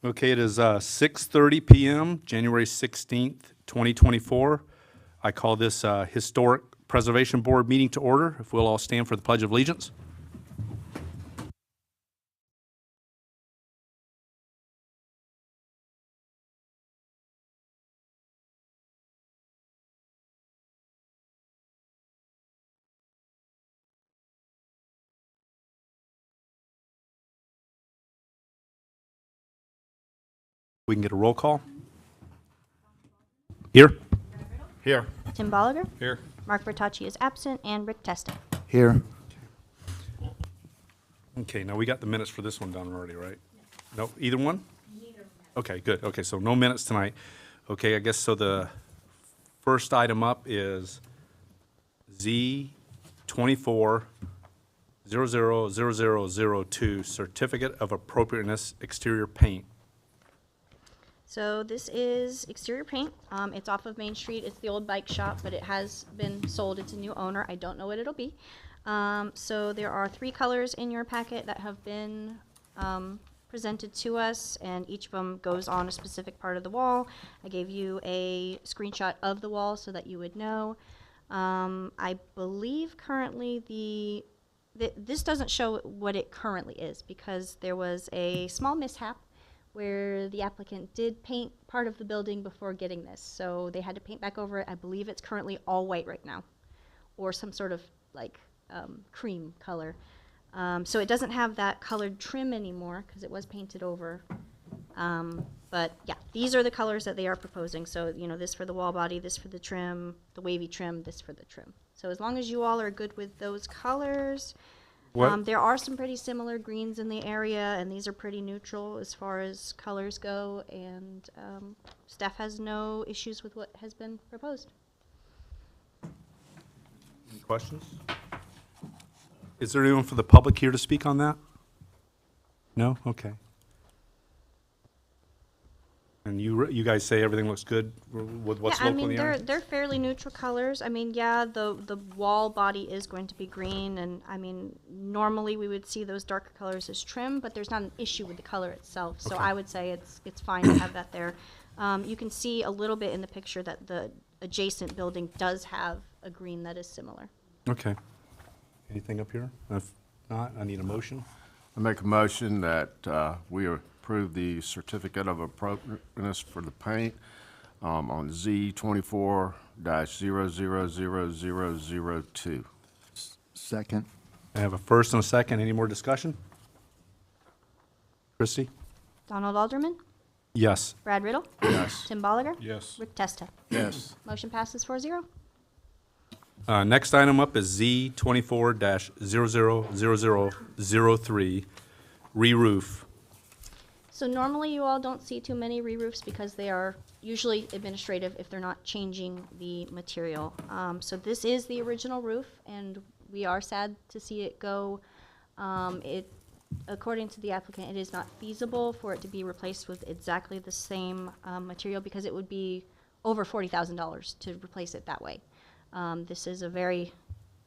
Okay, it is 6:30 PM, January 16th, 2024. I call this Historic Preservation Board meeting to order. If we'll all stand for the Pledge of Allegiance. We can get a roll call. Here. Here. Tim Bolliger, Here. Mark Bertacci is absent, and Rick Testa. Here. Okay, now we got the minutes for this one done already, right? No, either one? Neither. Okay, good. Okay, so no minutes tonight. Okay, I guess so the first item up is Z 24000002, Certificate of Appropriateness Exterior Paint. So this is exterior paint. It's off of Main Street. It's the old bike shop, but it has been sold. It's a new owner. I don't know what it'll be. So there are 3 colors in your packet that have been presented to us, and each of them goes on a specific part of the wall. I gave you a screenshot of the wall so that you would know. I believe currently this doesn't show what it currently is because there was a small mishap where the applicant did paint part of the building before getting this. So they had to paint back over it. I believe it's currently all white right now, or some sort of like cream color. So it doesn't have that colored trim anymore because it was painted over. But yeah, these are the colors that they are proposing. So, you know, this for the wall body, this for the trim, the wavy trim, this for the trim. So as long as you all are good with those colors, there are some pretty similar greens in the area, and these are pretty neutral as far as colors go, and staff has no issues with what has been proposed. Any questions? Is there anyone for the public here to speak on that? No? Okay. And you guys say everything looks good with what's Yeah, I local in mean, the area? they're fairly neutral colors. I mean, yeah, the wall body is going to be green, and I mean, normally we would see those darker colors as trim, but there's not an issue with the color itself. So Okay. I would say it's fine to have that there. You can see a little bit in the picture that the adjacent building does have a green that is similar. Okay. Anything up here? If not, I need a motion. I make a motion that we approve the certificate of appropriateness for the paint on Z 24-000002. Second. I have a first and a second. Any more discussion? Christie? Donald Alderman, Yes. Brad Riddle, Yes. Tim Bolliger, Yes. Rick Testa. Yes. Motion passes 4-0. Next item up is Z 24-000003, re-roof. So normally you all don't see too many re-roofs because they are usually administrative if they're not changing the material. So this is the original roof, and we are sad to see it go. According to the applicant, it is not feasible for it to be replaced with exactly the same material because it would be over $40,000 to replace it that way. This is a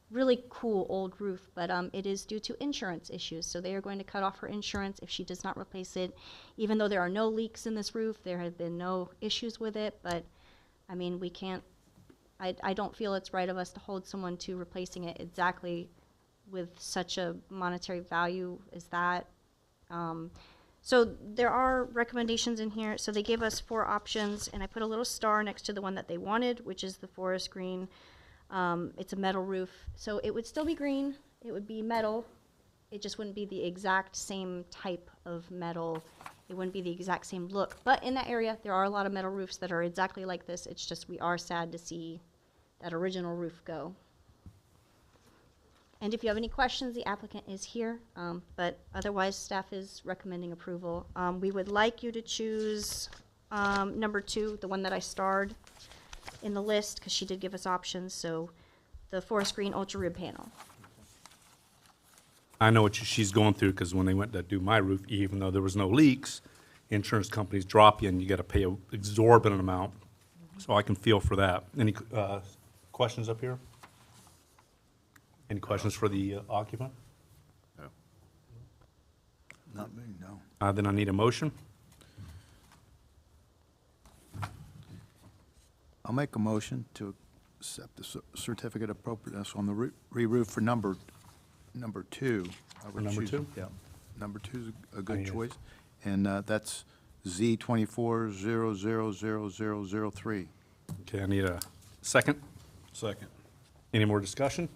really cool old roof, but it is due to insurance issues. So they are going to cut off her insurance if she does not replace it. Even though there are no leaks in this roof, there have been no issues with it, but I mean, we can't, I don't feel it's right of us to hold someone to replacing it exactly with such a monetary value as that. So there are recommendations in here. So they gave us 4 options, and I put a little star next to the one that they wanted, which is the forest green. It's a metal roof, so it would still be green. It would be metal. It just wouldn't be the exact same type of metal. It wouldn't be the exact same look. But in that area, there are a lot of metal roofs that are exactly like this. It's just we are sad to see that original roof go. And if you have any questions, the applicant is here, but otherwise staff is recommending approval. We would like you to choose number 2, the one that I starred in the list, because she did give us options, so the forest green ultra rib panel. I know what she's going through because when they went to do my roof, even though there was no leaks, insurance companies drop you and you got to pay an exorbitant amount. So I can feel for that. Any questions up here? Any questions for the occupant? Not me, no. Then I need a motion. I'll make a motion to accept the certificate of appropriateness on the re-roof for number 2. I would number choose- 2? Yeah, number 2 is a I good hear. choice. And that's Z24000003. Okay, I need a second. Second. Any more discussion?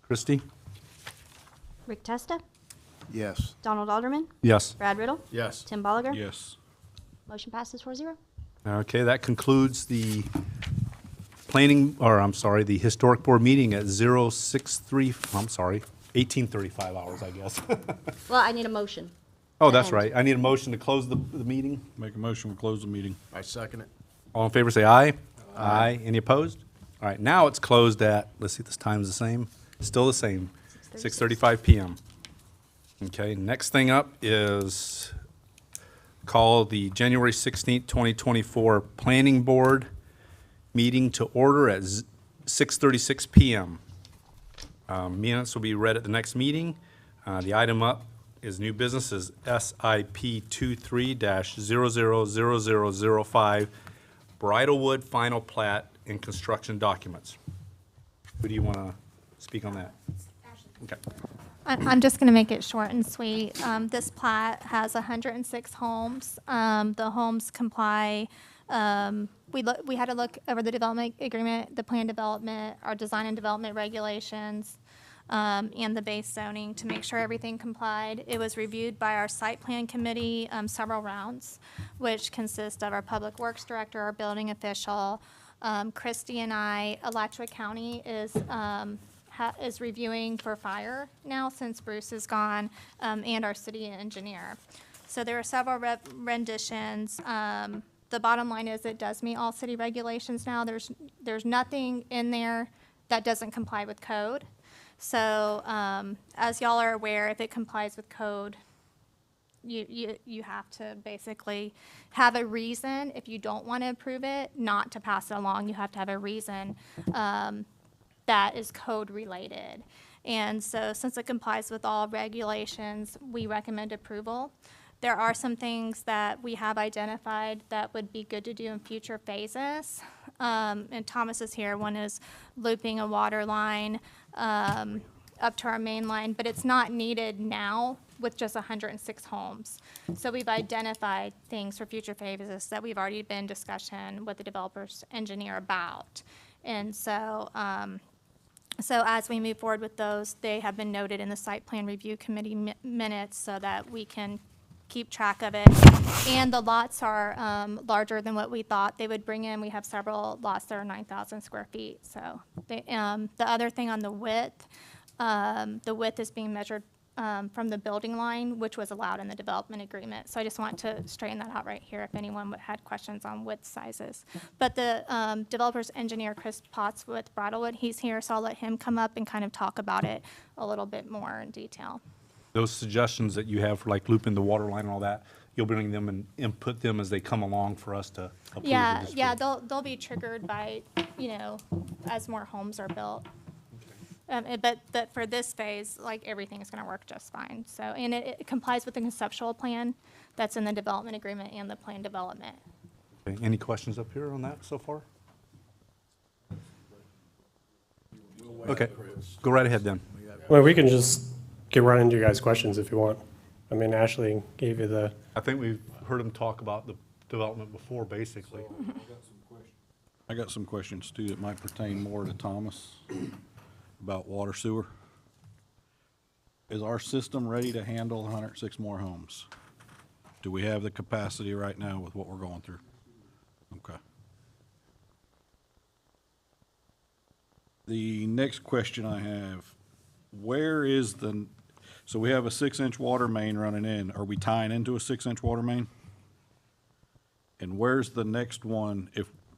Christie? Rick Testa, Yes. Donald Alderman, Yes. Brad Riddle, Yes. Tim Bolliger. Yes. Motion passes 4-0. Okay, that concludes the the Historic Board meeting at 18:35 hours, I guess. Well, I need a motion. Oh, to that's end. right. I need a motion to close the meeting. Make a motion, we close the meeting. I second it. All in favor, say aye. Aye. Any opposed? All right, now it's closed at, let's see, this time's the same, still the same, 6:35 PM. Okay, next thing up is call the January 16th, 2024 Planning Board meeting to order at 6:36 PM. Minutes will be read at the next meeting. The item up is new business is SIP 23-000005, Bridlewood Final Plat and Construction Documents. Who do you want to speak on that? Okay. I'm just going to make it short and sweet. This plat has 106 homes. The homes comply, we had to look over the development agreement, the plan development, our design and development regulations, and the base zoning to make sure everything complied. It was reviewed by our site plan committee, several rounds, which consist of our public works director, our building official, Christie and I. Alachua County is reviewing for fire now since Bruce is gone, and our city engineer. So there are several renditions. The bottom line is it does meet all city regulations now. There's nothing in there that doesn't comply with code. So as y'all are aware, if it complies with code, you have to basically have a reason, if you don't want to approve it, not to pass it along. You have to have a reason that is code related. And so since it complies with all regulations, we recommend approval. There are some things that we have identified that would be good to do in future phases. And Thomas is here. One is looping a water line up to our main line, but it's not needed now with just 106 homes. So we've identified things for future phases that we've already been in discussion with the developer's engineer about. And so, so as we move forward with those, they have been noted in the site plan review committee minutes so that we can keep track of it. And the lots are larger than what we thought they would bring in. We have several lots that are 9,000 square feet. So the other thing on the width is being measured from the building line, which was allowed in the development agreement. So I just want to straighten that out right here if anyone had questions on width sizes. But the developer's engineer, Chris Potts with Bridlewood, he's here, so I'll let him come up and kind of talk about it a little bit more in detail. Those suggestions that you have for like looping the water line and all that, you'll bring them and input them as they come along for us to approve or Yeah, disapprove. they'll be triggered by, as more homes are built. But for this phase, like, everything is gonna work just fine. So, and it complies with the conceptual plan that's in the development agreement and the plan development. Okay, any questions up here on that so far? Okay, go right ahead then. Well, we can just get right into your guys' questions if you want. I mean, Ashley gave you the, I think we've heard him talk about the development before, basically. I got some questions too that might pertain more to Thomas about water sewer. Is our system ready to handle 106 more homes? Do we have the capacity right now with what we're going through? Okay. The next question I have, where is so we have a 6-inch water main running in. Are we tying into a 6-inch water main? And where's the next one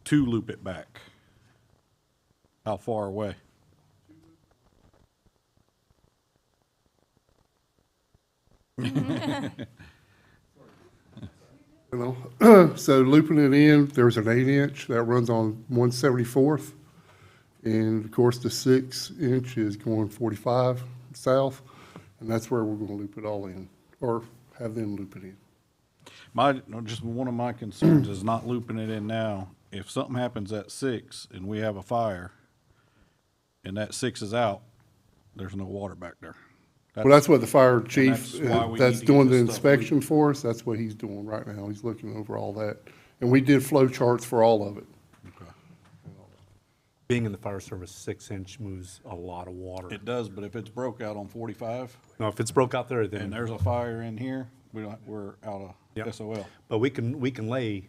to loop it back? How far away? So looping it in, there's an 8-inch that runs on 174th. And of course, the 6-inch is going 45 south, and that's where we're gonna loop it all in, or have them loop it in. Just one of my concerns is not looping it in now if something happens at 6 and we have a fire and that 6 is out, there's no water back there. Well, that's what the fire chief, that's why we that's need to get doing the this stuff inspection for us, that's what he's doing right now. He's looking over all that. And we did flow charts for all of it. Okay. Being in the fire service, 6-inch moves a lot of water. It does, but if it's broke out on 45 No, if it's broke out there, and then, there's a fire in here, we're out Yep. of SOL. but we can lay.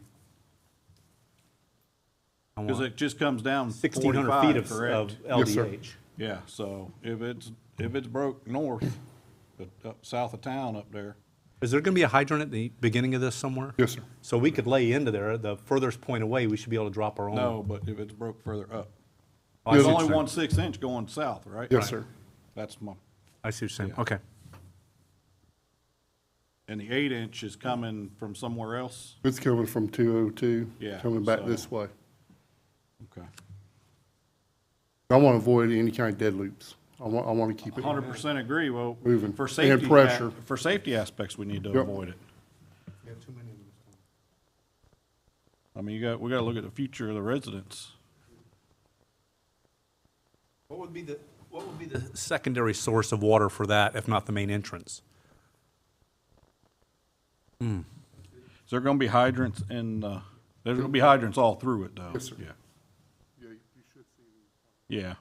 I Because want it just comes down 1,600 45, feet of correct? Yes, sir. LDH. Yeah, so if it's broke north, but up south of town up there, Is there gonna be a hydrant at the beginning of this somewhere? Yes, sir. So we could lay into there, the furthest point away, we should be able to drop our own. no, but if it's broke further up. Oh, I There's see what only you're one saying. 6-inch going south, right? Yes, sir. That's my, I see what you're saying, Yeah. okay. and the 8-inch is coming from somewhere else? It's coming from 202, Yeah, coming back so- this way. Okay. I want to avoid any kind of dead loops. I want to keep it. 100% agree, well, Moving. for And safety, pressure. for safety aspects, we need to Yep. avoid it. I mean, we gotta look at the future of the residents. What would be the secondary source of water for that, if not the main entrance? Is there gonna be hydrants there's gonna be hydrants all through it, though? Yes, sir. Yeah. Yeah, you should see. Yeah.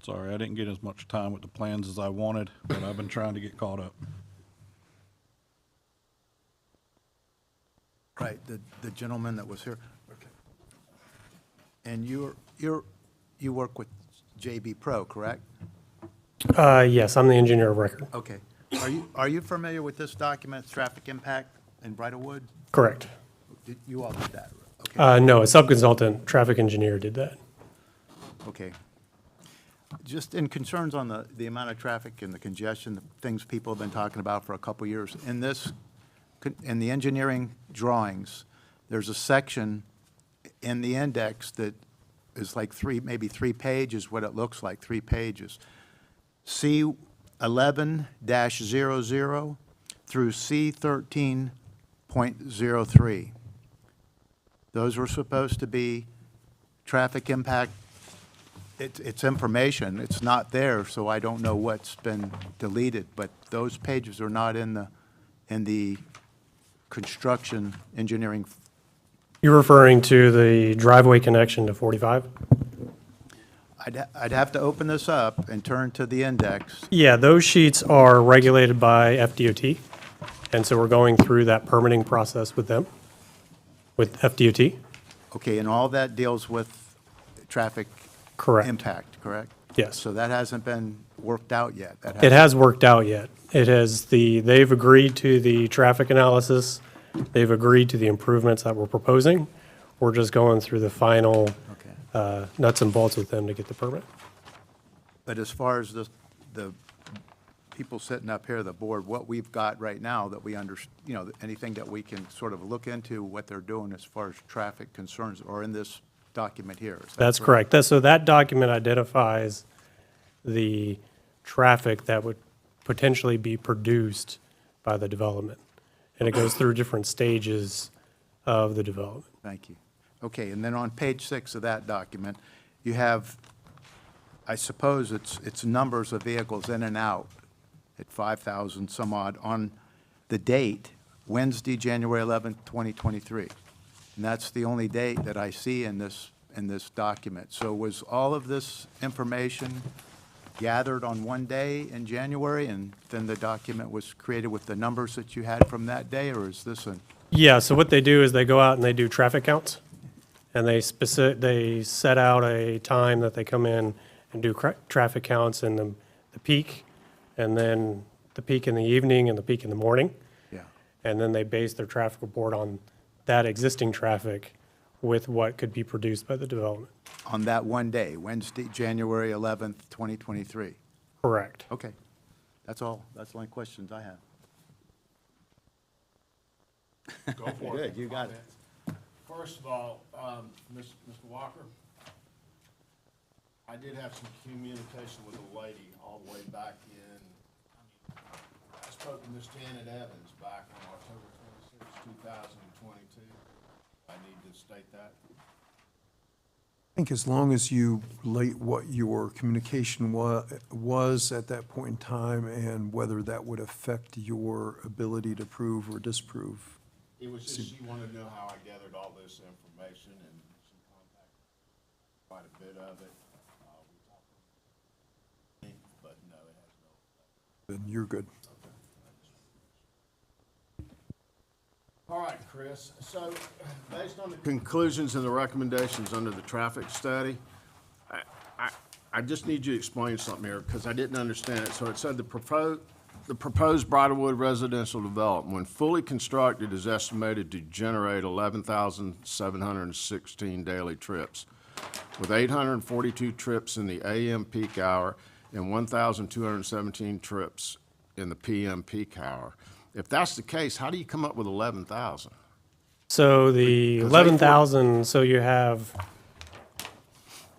Sorry, I didn't get as much time with the plans as I wanted, but I've been trying to get caught up. Right, the gentleman that was here. And you work with JB Pro, correct? Yes, I'm the engineer of record. Okay. Are you familiar with this document, traffic impact in Bridlewood? Correct. You all did that, okay? No, a subconsultant, traffic engineer did that. Okay. Just in concerns on the amount of traffic and the congestion, the things people have been talking about for a couple years, in the engineering drawings, there's a section in the index that is like maybe 3 pages, what it looks like, 3 pages. C11-00 through C13.03. Those were supposed to be traffic impact. It's information, it's not there, so I don't know what's been deleted, but those pages are not in the construction engineering. You're referring to the driveway connection to 45? I'd have to open this up and turn to the index. Yeah, those sheets are regulated by FDOT, and so we're going through that permitting process with them, with FDOT. Okay, and all that deals with traffic Correct. impact, correct? Yes. So that hasn't been worked out yet? It has worked out yet. They've agreed to the traffic analysis. They've agreed to the improvements that we're proposing. We're just going through the final Okay. nuts and bolts with them to get the permit. But as far as the people sitting up here, the board, what we've got right now that we anything that we can sort of look into what they're doing as far as traffic concerns, or in this document here? Is that That's correct. So that document identifies the traffic that would potentially be produced by the development. And it goes through different stages of the development. Thank you. Okay, and then on page 6 of that document, you have, I suppose it's numbers of vehicles in and out at 5,000 some odd on the date, Wednesday, January 11th, 2023. And that's the only date that I see in this document. So was all of this information gathered on one day in January, and then the document was created with the numbers that you had from that day, or is this Yeah, so what they do is they go out and they do traffic counts. And they set out a time that they come in and do traffic counts in the peak, and then the peak in the evening and the peak in the morning. yeah. And then they base their traffic report on that existing traffic with what could be produced by the development. On that one day, Wednesday, January 11th, 2023? Correct. Okay. That's all. That's the only questions I have. Go for it. Good, you got it. First of all, Mr. Walker, I did have some communication with a lady all the way back in, I spoke to Miss Janet Evans back on October 26, 2022. I need to state that? I think as long as you relate what your communication was at that point in time and whether that would affect your ability to prove or disprove. It was just, she wanted to know how I gathered all this information, and she contacted quite a bit of it. We talked, but no, it has no. Then you're good. All right, Chris, so based on the conclusions and the recommendations under the traffic study, I just need you to explain something here, because I didn't understand it. So it said the proposed Bridlewood residential development, when fully constructed, is estimated to generate 11,716 daily trips, with 842 trips in the AM peak hour and 1,217 trips in the PM peak hour. If that's the case, how do you come up with 11,000? So the 11,000, so you have,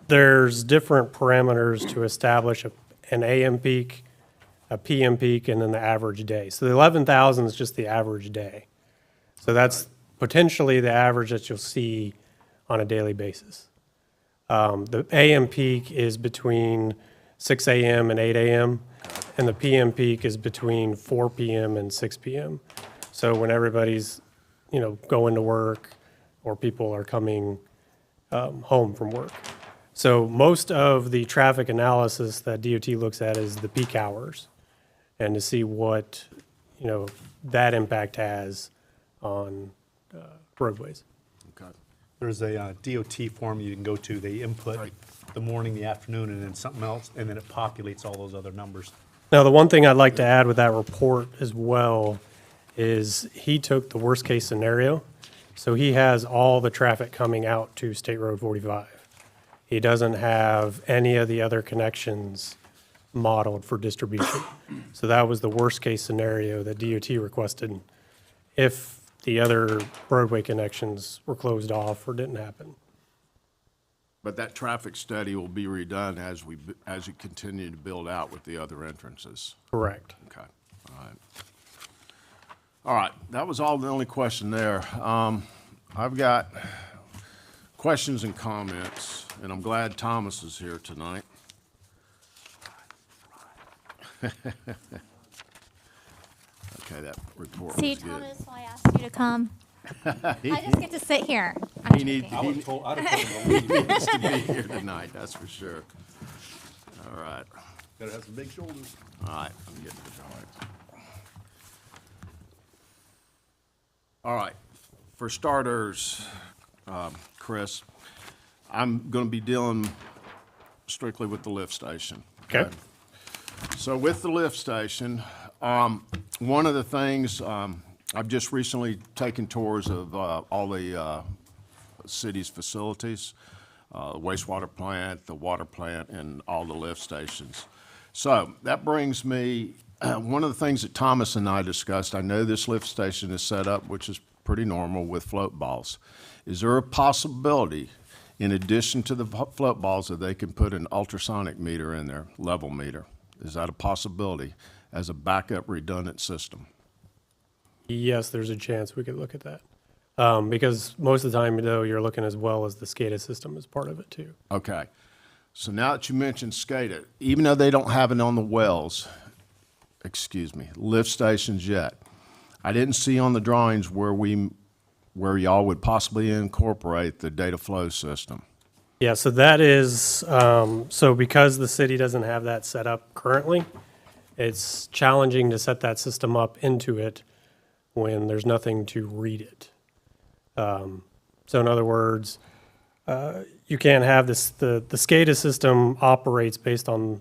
there's different parameters to establish an AM peak, a PM peak, and then the average day. So the 11,000 is just the average day. So that's potentially the average that you'll see on a daily basis. The AM peak is between 6 a.m. and 8 a.m., and the PM peak is between 4 p.m. and 6 p.m. So when everybody's, going to work or people are coming home from work. So most of the traffic analysis that DOT looks at is the peak hours and to see what, that impact has on roadways. Okay. There's a DOT form you can go to, they input the morning, the afternoon, and then something else, and then it populates all those other numbers. Now, the one thing I'd like to add with that report as well is he took the worst-case scenario. So he has all the traffic coming out to State Road 45. He doesn't have any of the other connections modeled for distribution. So that was the worst-case scenario that DOT requested if the other roadway connections were closed off or didn't happen. But that traffic study will be redone as we continue to build out with the other entrances. Correct. Okay, all right. All right, that was the only question there. I've got questions and comments, and I'm glad Thomas is here tonight. Okay, that report See, was good. Thomas, why I asked you to come. I just get to sit here. I'm He need- joking. I would've told him to leave. He needs to be here tonight, that's for sure. All right, Gotta have some big shoulders. all right, I'm getting to the point. All right, for starters, Chris, I'm gonna be dealing strictly with the lift station. Okay. So with the lift station, one of the things, I've just recently taken tours of all the city's facilities, wastewater plant, the water plant, and all the lift stations. So that brings me, one of the things that Thomas and I discussed, I know this lift station is set up, which is pretty normal with float balls. Is there a possibility, in addition to the float balls, that they can put an ultrasonic meter in there, level meter? Is that a possibility as a backup redundant system? Yes, there's a chance we could look at that. Because most of the time, though, you're looking as well as the SCADA system as part of it, too. Okay. So now that you mentioned SCADA, even though they don't have it on the wells, lift stations yet, I didn't see on the drawings where y'all would possibly incorporate the data flow system. Yeah, so that is, so because the city doesn't have that set up currently, it's challenging to set that system up into it when there's nothing to read it. So in other words, you can't have this, the SCADA system operates based on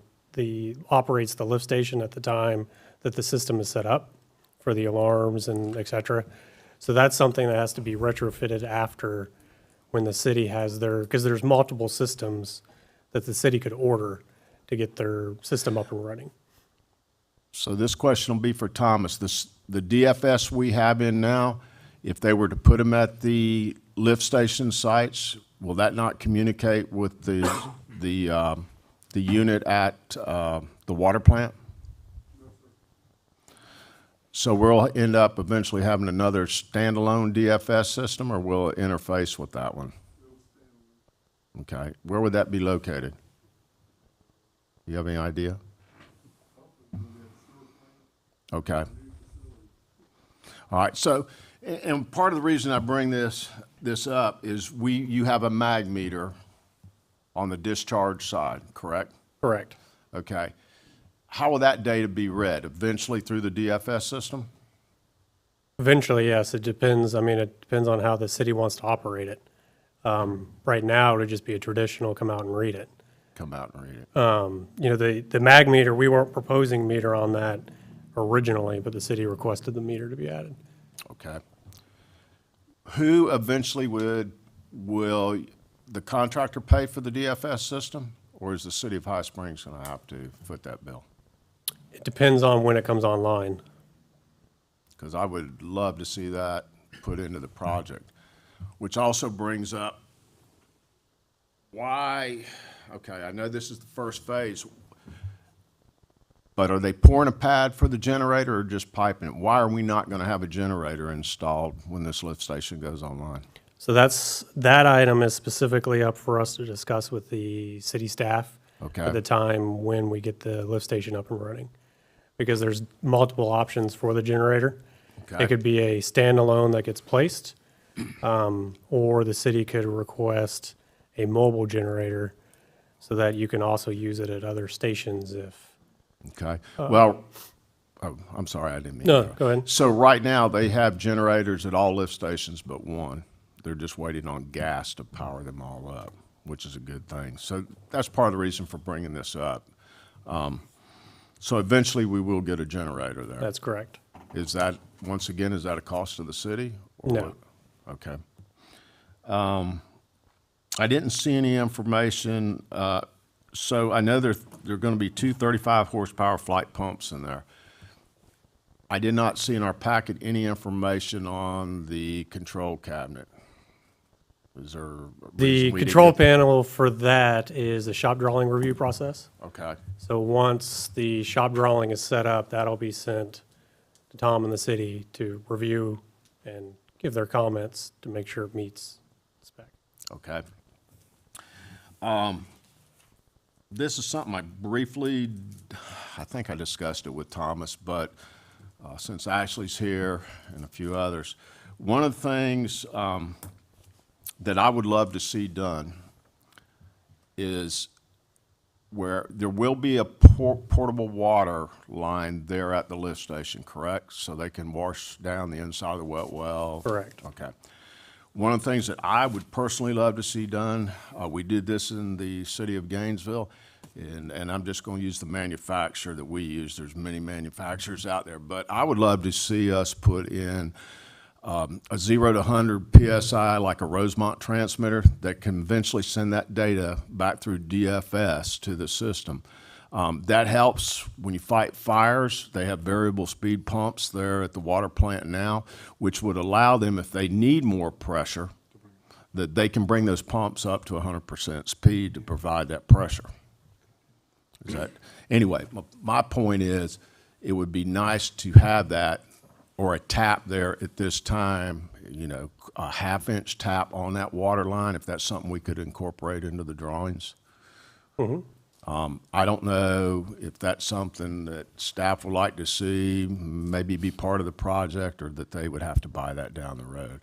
operates the lift station at the time that the system is set up for the alarms and et cetera. So that's something that has to be retrofitted after when the city has because there's multiple systems that the city could order to get their system up and running. So this question will be for Thomas. The DFS we have in now, if they were to put them at the lift station sites, will that not communicate with the unit at the water plant? So we'll end up eventually having another standalone DFS system, or will it interface with that one? Okay, where would that be located? You have any idea? Okay. All right, so, and part of the reason I bring this up is you have a mag meter on the discharge side, correct? Correct. Okay. How will that data be read? Eventually through the DFS system? Eventually, yes, it depends. I mean, it depends on how the city wants to operate it. Right now, it would just be a traditional come out and read it. Come out and read it. You know, the mag meter, we weren't proposing meter on that originally, but the city requested the meter to be added. Okay. Who eventually will the contractor pay for the DFS system? Or is the city of High Springs going to have to foot that bill? It depends on when it comes online. Because I would love to see that put into the project, which also brings up why, okay, I know this is the first phase, but are they pouring a pad for the generator or just piping it? Why are we not going to have a generator installed when this lift station goes online? So that item is specifically up for us to discuss with the city staff Okay. at the time when we get the lift station up and running. Because there's multiple options for the generator. Okay. It could be a standalone that gets placed, or the city could request a mobile generator so that you can also use it at other stations if. Okay, well, oh, I'm sorry, I didn't mean No, to. go ahead. So right now, they have generators at all lift stations but one. They're just waiting on gas to power them all up, which is a good thing. So that's part of the reason for bringing this up. So eventually, we will get a generator there. That's correct. Is that, once again, is that a cost to the city? or No. what? Okay. I didn't see any information, so I know there are going to be two 35 horsepower flight pumps in there. I did not see in our packet any information on the control cabinet. Is there a reason The we didn't control get- panel for that is a shop drawing review process. Okay, So once the shop drawing is set up, that'll be sent to Tom and the city to review and give their comments to make sure it meets spec. okay. This is something I think I discussed it with Thomas, but since Ashley's here and a few others, one of the things that I would love to see done is where there will be a portable water line there at the lift station, correct? So they can wash down the inside of the wet well? Correct. Okay. One of the things that I would personally love to see done, we did this in the city of Gainesville, and I'm just going to use the manufacturer that we use. There's many manufacturers out there, but I would love to see us put in a 0 to 100 PSI, like a Rosemont transmitter, that can eventually send that data back through DFS to the system. That helps when you fight fires. They have variable speed pumps there at the water plant now, which would allow them, if they need more pressure, that they can bring those pumps up to 100% speed to provide that pressure. Is that, anyway, my point is, it would be nice to have that, or a tap there at this time, you know, a half-inch tap on that water line, if that's something we could incorporate into the drawings. I don't know if that's something that staff would like to see, maybe be part of the project, or that they would have to buy that down the road.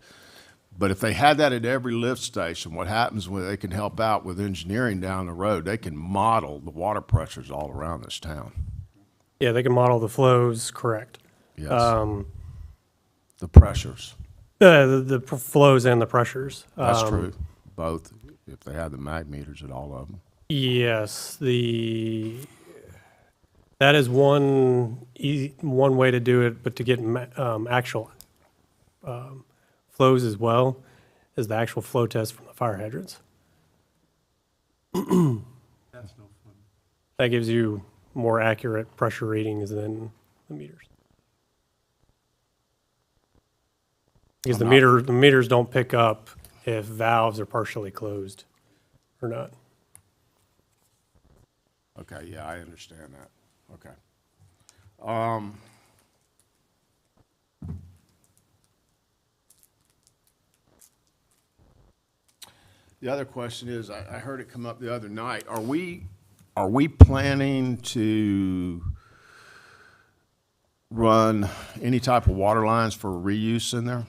But if they had that at every lift station, what happens when they can help out with engineering down the road, they can model the water pressures all around this town. Yeah, they can model the flows, correct. Yes. The pressures, The flows and the pressures. that's true, both, if they had the mag meters at all of them. Yes, that is one way to do it, but to get actual flows as well is the actual flow test from the fire hydrants. That's no fun. That gives you more accurate pressure readings than the meters. Because the meters don't pick up if valves are partially closed or not. Okay, yeah, I understand that. Okay. The other question is, I heard it come up the other night, are we planning to run any type of water lines for reuse in there?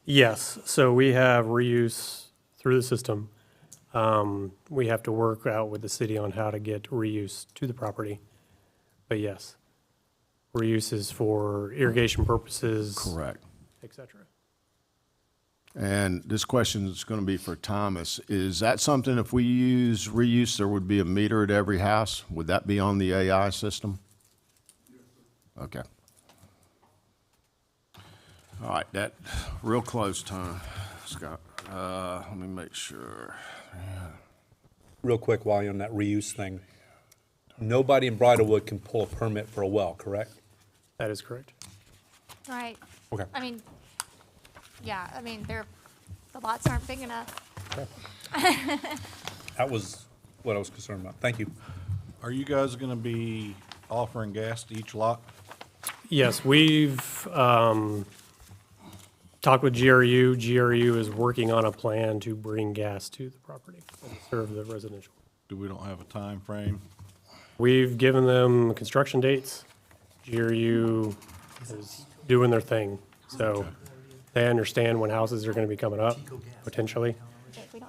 Yes, so we have reuse through the system. We have to work out with the city on how to get reuse to the property. But yes, reuse is for irrigation purposes. Correct. Et cetera. And this question is going to be for Thomas. Is that something, if we use reuse, there would be a meter at every house? Would that be on the AI system? Okay. All right, that, real close time, Scott. Let me make sure. Real quick, while you're on that reuse thing, nobody in Bridlewood can pull a permit for a well, correct? That is correct. Right. Okay. I mean, yeah, I mean, the lots aren't big enough. That was what I was concerned about. Thank you. Are you guys gonna be offering gas to each lot? Yes, we've talked with GRU. GRU is working on a plan to bring gas to the property and serve the residential. We don't have a time frame. We've given them construction dates. GRU is doing their thing, so they understand when houses are going to be coming up, potentially.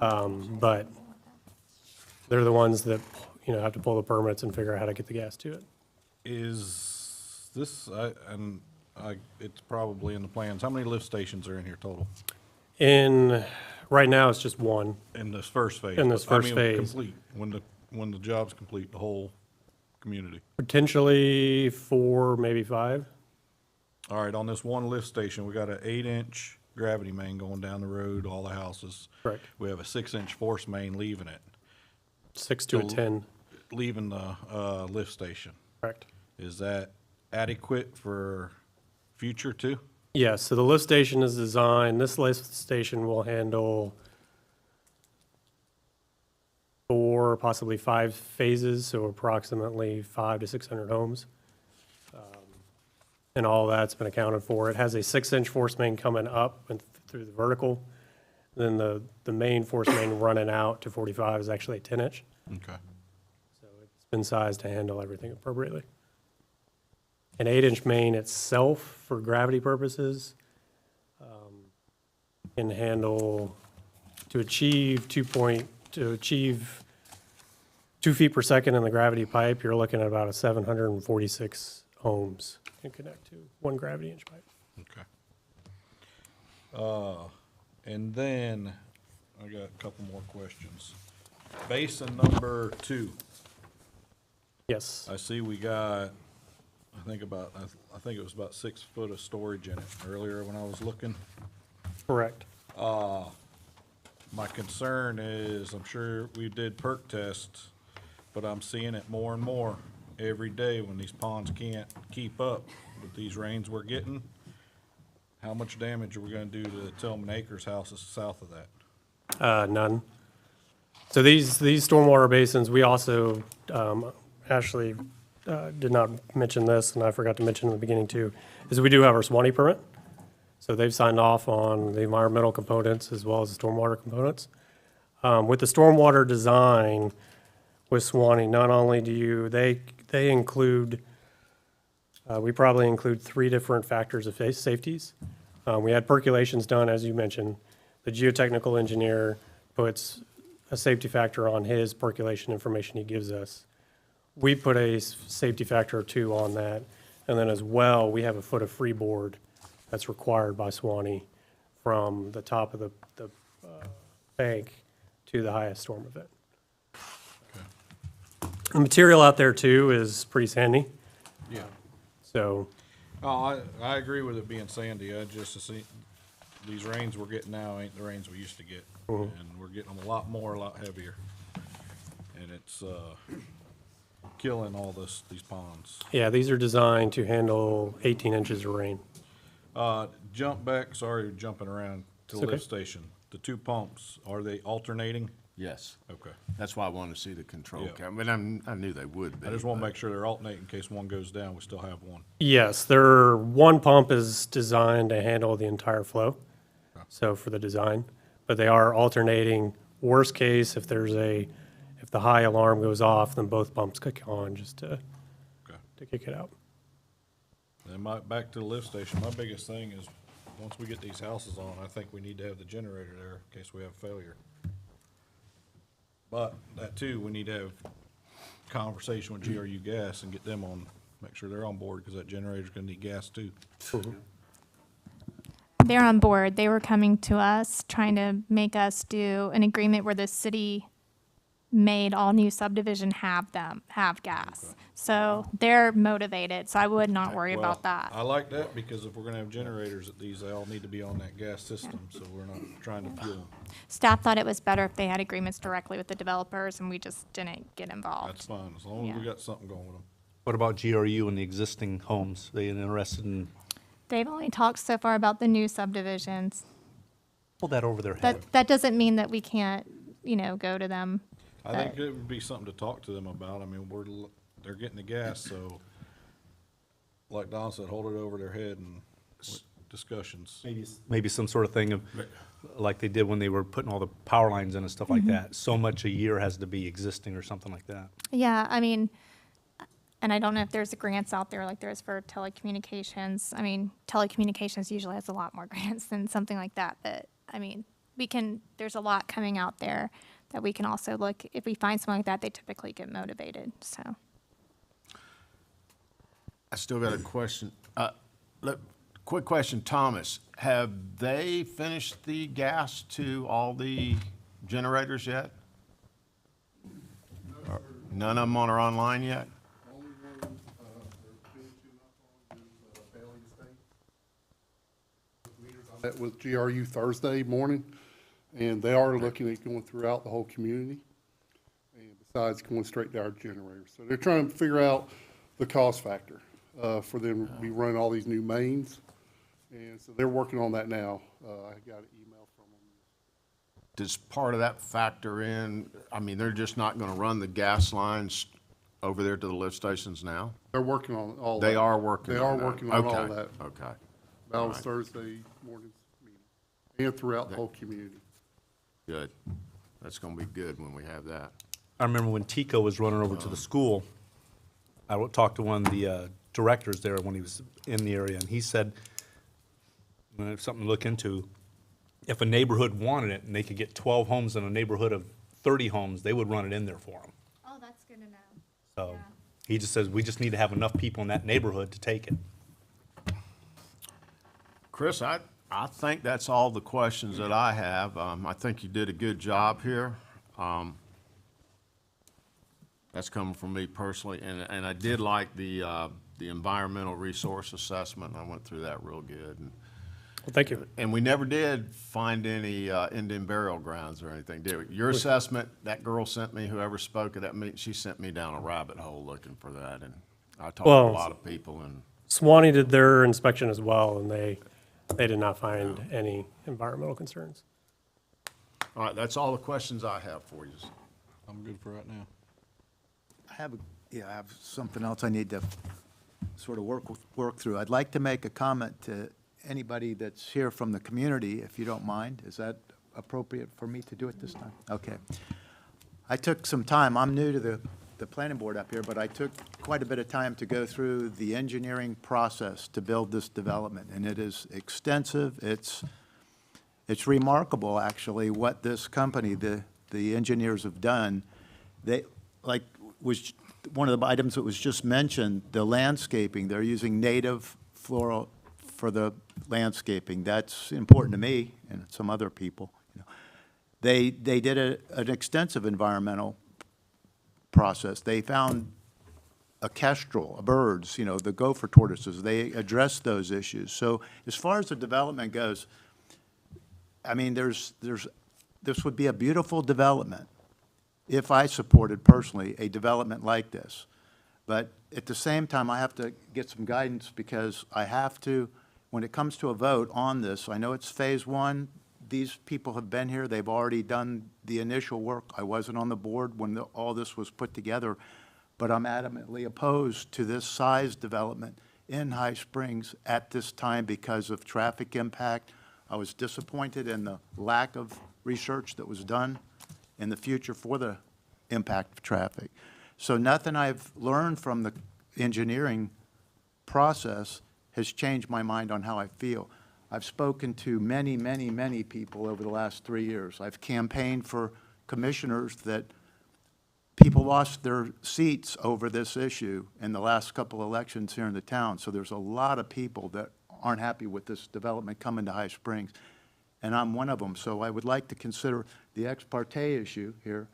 But they're the ones that, have to pull the permits and figure out how to get the gas to it. Is this, it's probably in the plans, how many lift stations are in here total? Right now, it's just one. In this first phase? In this I first mean, phase. Complete, when the job's complete, the whole community. Potentially 4, maybe 5. All right, on this one lift station, we got an 8-inch gravity main going down the road, all the houses. Correct. We have a 6-inch force main leaving it, 6 to a So- 10, leaving the lift station. correct. Is that adequate for future too? Yes, so the lift station is designed, this lift station will handle 4, possibly 5 phases, so approximately 500 to 600 homes. And all that's been accounted for. It has a 6-inch force main coming up and through the vertical. Then the main force main running out to 45 is actually a 10-inch. Okay. So it's been sized to handle everything appropriately. An 8-inch main itself, for gravity purposes, can handle, to achieve 2 feet per second in the gravity pipe, you're looking at about 746 homes can connect to 1 gravity inch pipe. Okay. And then, I got a couple more questions. Basin number 2, Yes, I see we got, I think it was about 6 foot of storage in it earlier when I was looking. correct. My concern is, I'm sure we did perk tests, but I'm seeing it more and more every day when these ponds can't keep up with these rains we're getting. How much damage are we gonna do to the Tillman Acres houses south of that? None. So these stormwater basins, we also, Ashley did not mention this, and I forgot to mention in the beginning too, is we do have our Swanee permit. So they've signed off on the environmental components as well as the stormwater components. With the stormwater design with Swanee, not only do they include, we probably include 3 different factors of safeties. We had percolations done, as you mentioned. The geotechnical engineer puts a safety factor on his percolation information he gives us. We put a safety factor or 2 on that. And then as well, we have a foot of freeboard that's required by Swanee from the top of the bank to the highest storm event. The material out there too is pretty sandy, Yeah. so, Oh, I agree with it being sandy. I just see, these rains we're getting now ain't the rains we used to get. And we're getting them a lot more, a lot heavier. And it's, killing all these ponds. yeah, these are designed to handle 18 inches of rain. Jump back, sorry, jumping around to the It's lift okay. station. The 2 pumps, are they alternating? Yes. Okay. That's why I wanted to see the control Yeah. cam, and I knew they would be. I just want to but- make sure they're alternating in case one goes down, we still have one. Yes, one pump is designed to handle the entire flow, so for the design, but they are alternating Worst case, if if the high alarm goes off, then both pumps kick on just to kick it out. And back to the lift station, my biggest thing is, once we get these houses on, I think we need to have the generator there in case we have failure. But that too, we need to have conversation with GRU Gas and get them on, make sure they're on board, because that generator's gonna need gas too. They're on board. They were coming to us, trying to make us do an agreement where the city made all new subdivision have gas. So they're motivated, so I would not worry about Well, that. I like that, because if we're gonna have generators at these, they all need to be on that gas system, so we're not trying to fuel them. Staff thought it was better if they had agreements directly with the developers and we just didn't get That's involved. fine, as long as we Yeah. got something going with them. What about GRU and the existing homes? They interested in, They've only talked so far about the new subdivisions. pull that over their head. That doesn't mean that we can't, go to them. I think it would be something to talk to them about. I mean, they're getting the gas, so like Don said, hold it over their head and discussions. Maybe some sort of thing of, like they did when they were putting all the power lines in and stuff like that. So much a year has to be existing or something like that. Yeah, I mean, and I don't know if there's grants out there like there is for telecommunications. I mean, telecommunications usually has a lot more grants than something like that, but, I mean, there's a lot coming out there that we can also look, if we find something like that, they typically get motivated, so. I still got a question. Quick question, Thomas. Have they finished the gas to all the generators yet? None of them are online yet? Only one, they're finishing up on is Bailey Estate. Met with GRU Thursday morning, and they are looking at going throughout the whole community, and besides going straight to our generator. So they're trying to figure out the cost factor for them to be running all these new mains, and so they're working on that now. I got an email from them. Does part of that factor in, I mean, they're just not gonna run the gas lines over there to the lift stations now? They're working on all that. They are working They on are that. working on all Okay, that. Okay, That was Alright. Thursday morning's meeting, and throughout the whole community. good. That's gonna be good when we have that. I remember when Tico was running over to the school, I talked to one of the directors there when he was in the area, and he said, something to look into, if a neighborhood wanted it and they could get 12 homes in a neighborhood of 30 homes, they would run it in there for them. Oh, that's good to know. So he just says, we just need to have enough people in that neighborhood to take it. Chris, I think that's all the questions that I have. I think you did a good job here. That's coming from me personally, and I did like the environmental resource assessment. I went through that real good. Well, thank you. And we never did find any Indian burial grounds or anything, did we? Your assessment, that girl sent me, whoever spoke at that meeting, she sent me down a rabbit hole looking for that, and I talked to a Well, lot of people, and Swanee did their inspection as well, and they did not find any environmental concerns. all right, that's all the questions I have for you. I'm good for right now. I have something else I need to sort of work through. I'd like to make a comment to anybody that's here from the community, if you don't mind. Is that appropriate for me to do it this time? Okay. I took some time, I'm new to the planning board up here, but I took quite a bit of time to go through the engineering process to build this development, and it is extensive. It's remarkable, actually, what this company, the engineers have done. They, like, was one of the items that was just mentioned, the landscaping. They're using native floral for the landscaping. That's important to me and some other people. They did an extensive environmental process. They found a kestrel, birds, the gopher tortoises. They addressed those issues. So as far as the development goes, I mean, this would be a beautiful development if I supported personally a development like this. But at the same time, I have to get some guidance because I have to, when it comes to a vote on this, I know it's phase one. These people have been here. They've already done the initial work. I wasn't on the board when all this was put together, but I'm adamantly opposed to this size development in High Springs at this time because of traffic impact. I was disappointed in the lack of research that was done. in the future for the impact of traffic. So nothing I've learned from the engineering process has changed my mind on how I feel. I've spoken to many, many, many people over the last 3 years. I've campaigned for commissioners that people lost their seats over this issue in the last couple elections here in the town. So there's a lot of people that aren't happy with this development coming to High Springs, and I'm one of them. So I would like to consider the ex parte issue here,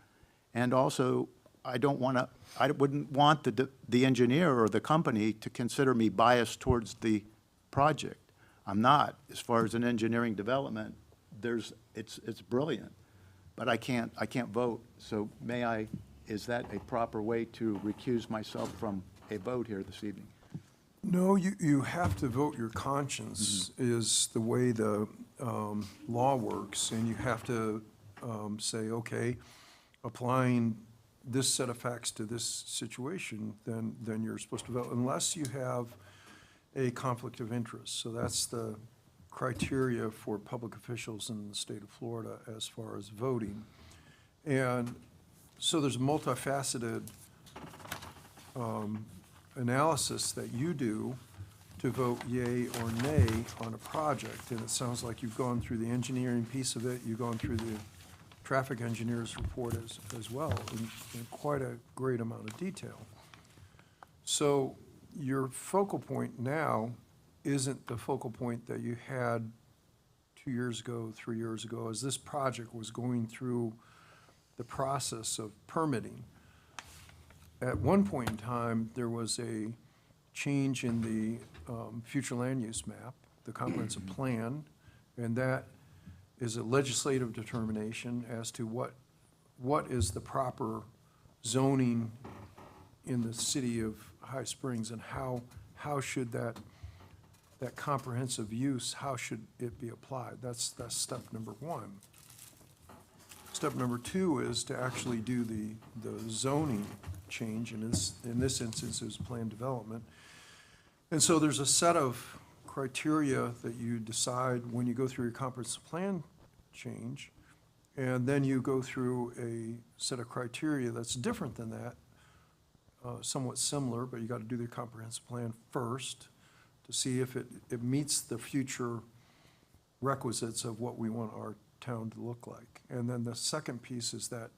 and also I wouldn't want the engineer or the company to consider me biased towards the project. I'm not. As far as an engineering development, it's brilliant, but I can't vote. So is that a proper way to recuse myself from a vote here this evening? No, you have to vote your conscience is the way the law works, and you have to say, okay, applying this set of facts to this situation, then you're supposed to vote, unless you have a conflict of interest. So that's the criteria for public officials in the state of Florida as far as voting. And so there's a multifaceted analysis that you do to vote yea or nay on a project. And it sounds like you've gone through the engineering piece of it, you've gone through the traffic engineer's report as well in quite a great amount of detail. So your focal point now isn't the focal point that you had 2 years ago, 3 years ago, as this project was going through the process of permitting. At one point in time, there was a change in the future land use map, the comprehensive plan, and that is a legislative determination as to what is the proper zoning in the city of High Springs, and how should that comprehensive use, how should it be applied? That's step number one. Step number two is to actually do the zoning change, and in this instance is plan development. And so there's a set of criteria that you decide when you go through your comprehensive plan change, and then you go through a set of criteria that's different than that, somewhat similar, but you got to do the comprehensive plan first to see if it meets the future requisites of what we want our town to look like. And then the second piece is that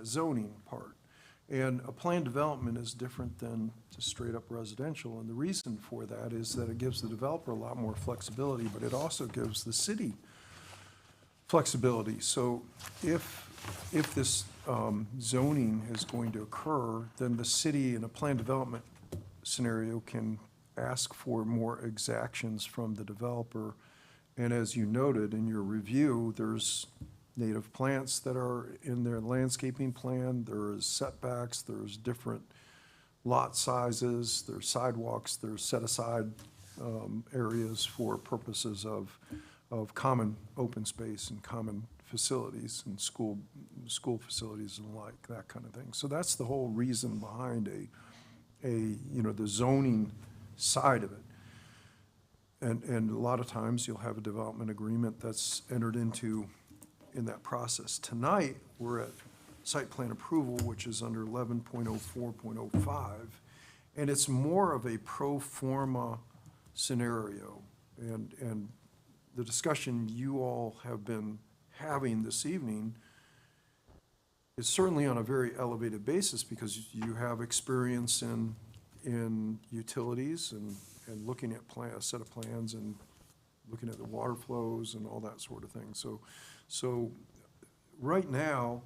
zoning part. And a plan development is different than just straight up residential, and the reason for that is that it gives the developer a lot more flexibility, but it also gives the city flexibility. So if this zoning is going to occur, then the city in a plan development scenario can ask for more exactions from the developer. And as you noted in your review, there's native plants that are in their landscaping plan, there's setbacks, there's different lot sizes, there's sidewalks, there's set-aside areas for purposes of common open space and common facilities and school facilities and like, that kind of thing. So that's the whole reason behind the zoning side of it. And a lot of times you'll have a development agreement that's entered into in that process. Tonight, we're at site plan approval, which is under 11.04.05, and it's more of a pro forma scenario. And the discussion you all have been having this evening is certainly on a very elevated basis because you have experience in utilities and looking at a set of plans and looking at the water flows and all that sort of thing. So right now,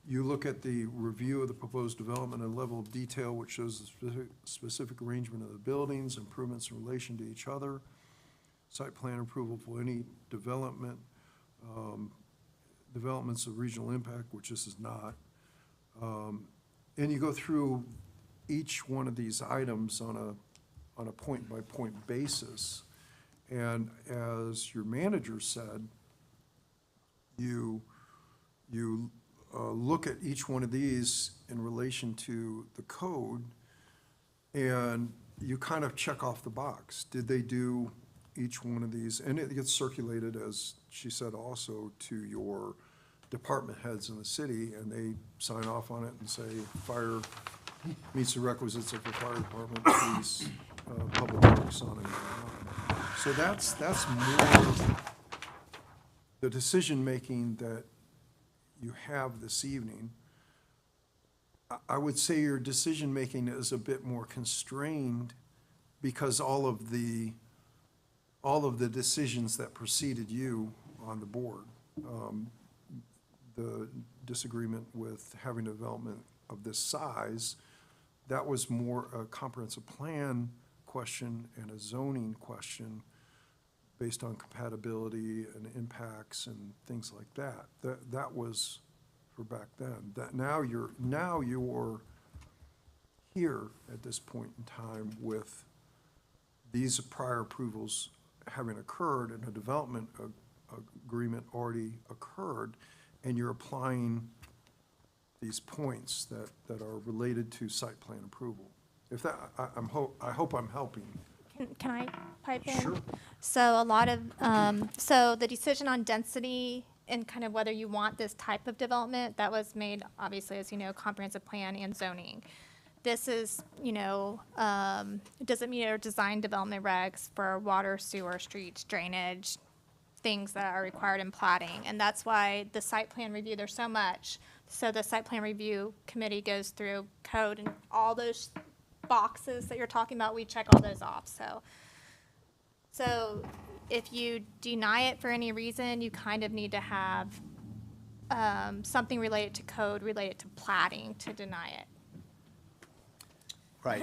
you look at the review of the proposed development and level of detail, which shows the specific arrangement of the buildings, improvements in relation to each other, site plan approval for any development, developments of regional impact, which this is not. And you go through each one of these items on a point-by-point basis. And as your manager said, you look at each one of these in relation to the code, and you kind of check off the box. Did they do each one of these? And it gets circulated, as she said, also to your department heads in the city, and they sign off on it and say, fire meets the requisites of the fire department, police, public works, on and on. So that's more the decision-making that you have this evening. I would say your decision-making is a bit more constrained because all of the decisions that preceded you on the board, the disagreement with having development of this size, that was more a comprehensive plan question and a zoning question based on compatibility and impacts and things like that. That was for back then. That now you're here at this point in time with these prior approvals having occurred and a development agreement already occurred, and you're applying these points that are related to site plan approval. If that, I hope I'm helping. Can I pipe in? Sure. So a lot of, so the decision on density and kind of whether you want this type of development, that was made, obviously, as you know, comprehensive plan and zoning. This is, doesn't meet our design development regs for water, sewer, streets, drainage, things that are required in plating. And that's why the site plan review, there's so much. So the site plan review committee goes through code and all those boxes that you're talking about, we check all those off. So if you deny it for any reason, you kind of need to have something related to code, related to plating to deny it. Right.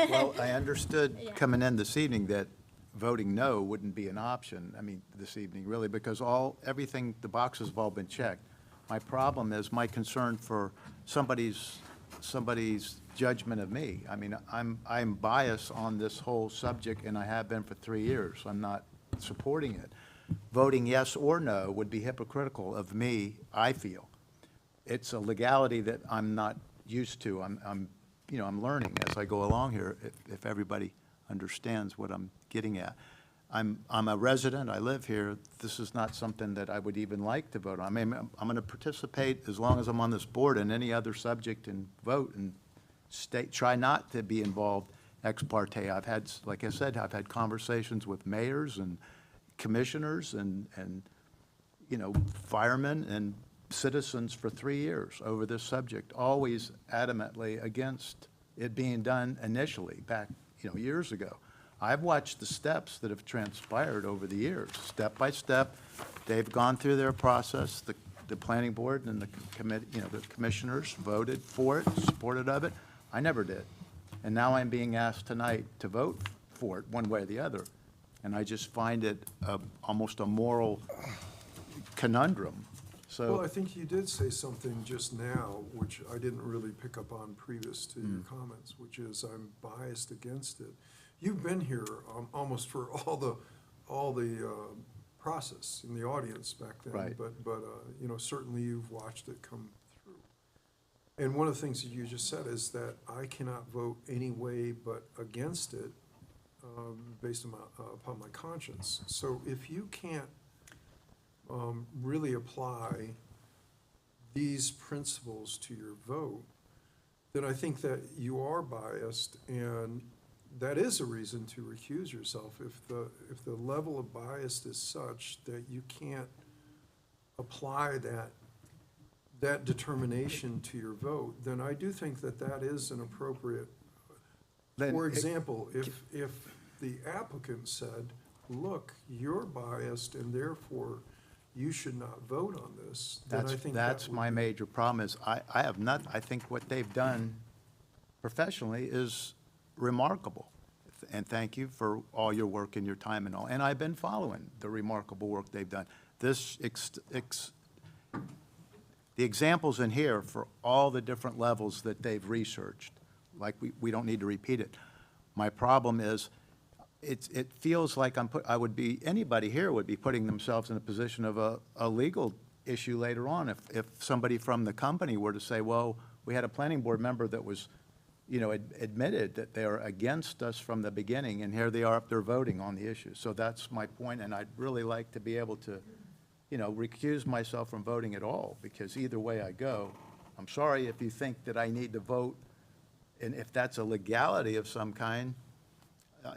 Well, I understood coming in this evening that voting no wouldn't be an option, this evening, really, because everything, the boxes have all been checked. My problem is my concern for somebody's judgment of me. I'm biased on this whole subject, and I have been for 3 years. I'm not supporting it. Voting yes or no would be hypocritical of me, I feel. It's a legality that I'm not used to. I'm learning as I go along here, if everybody understands what I'm getting at. I'm a resident, I live here. This is not something that I would even like to vote on. I'm going to participate as long as I'm on this board in any other subject and vote and try not to be involved ex parte. I've had, like I said, I've had conversations with mayors and commissioners and firemen and citizens for 3 years over this subject, always adamantly against it being done initially back, years ago. I've watched the steps that have transpired over the years, step by step. They've gone through their process. The planning board and the committee, the commissioners voted for it, supported of it. I never did. And now I'm being asked tonight to vote for it one way or the other. And I just find it almost a moral conundrum. So. Well, I think you did say something just now, which I didn't really pick up on previous to your comments, which is I'm biased against it. You've been here almost for all the process in the audience back then. Right. But certainly you've watched it come through. And one of the things that you just said is that I cannot vote any way but against it based on upon my conscience. So if you can't really apply these principles to your vote, then I think that you are biased, and that is a reason to recuse yourself. If the level of bias is such that you can't apply that determination to your vote, then I do think that is an appropriate. For example, if the applicant said, look, you're biased and therefore you should not vote on this, then I think That's my major problem is I think what they've done professionally is remarkable. And thank you for all your work and your time and all. And I've been following the remarkable work they've done. The examples in here for all the different levels that they've researched, like we don't need to repeat it. My problem is it feels like anybody here would be putting themselves in a position of a legal issue later on if somebody from the company were to say, well, we had a planning board member that was, admitted that they're against us from the beginning, and here they are up there voting on the issue. So that's my point, and I'd really like to be able to recuse myself from voting at all, because either way I go, I'm sorry if you think that I need to vote, and if that's a legality of some kind,